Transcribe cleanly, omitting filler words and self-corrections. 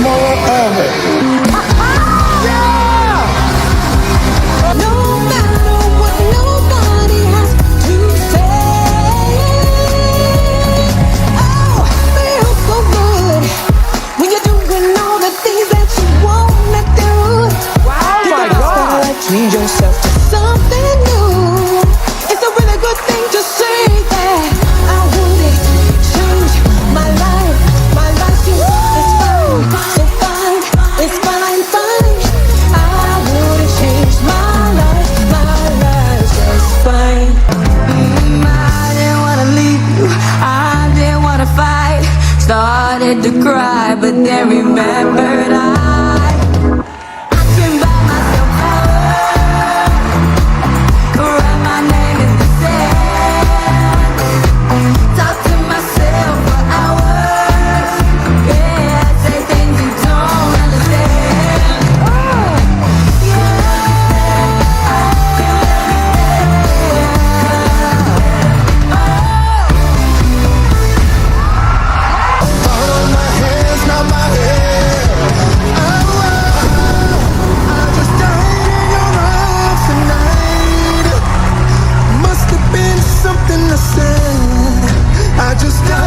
more of it. No matter what nobody has to say. Oh, feels so good when you're doing all the things that you wanna do. Oh my God! Treat yourself to something new. It's a really good thing to say that I wouldn't change my life. My life is fine, so fine. It's fine, fine. I wouldn't change my life. My life's just fine. I didn't wanna leave you. I didn't wanna fight. Started to cry, but then remembered I can buy myself power. Write my name in the sand. Talk to myself for hours. Yeah, say things you don't understand. Out of my hands, not my head. I just died in your arms tonight. Must have been something I said. I just died.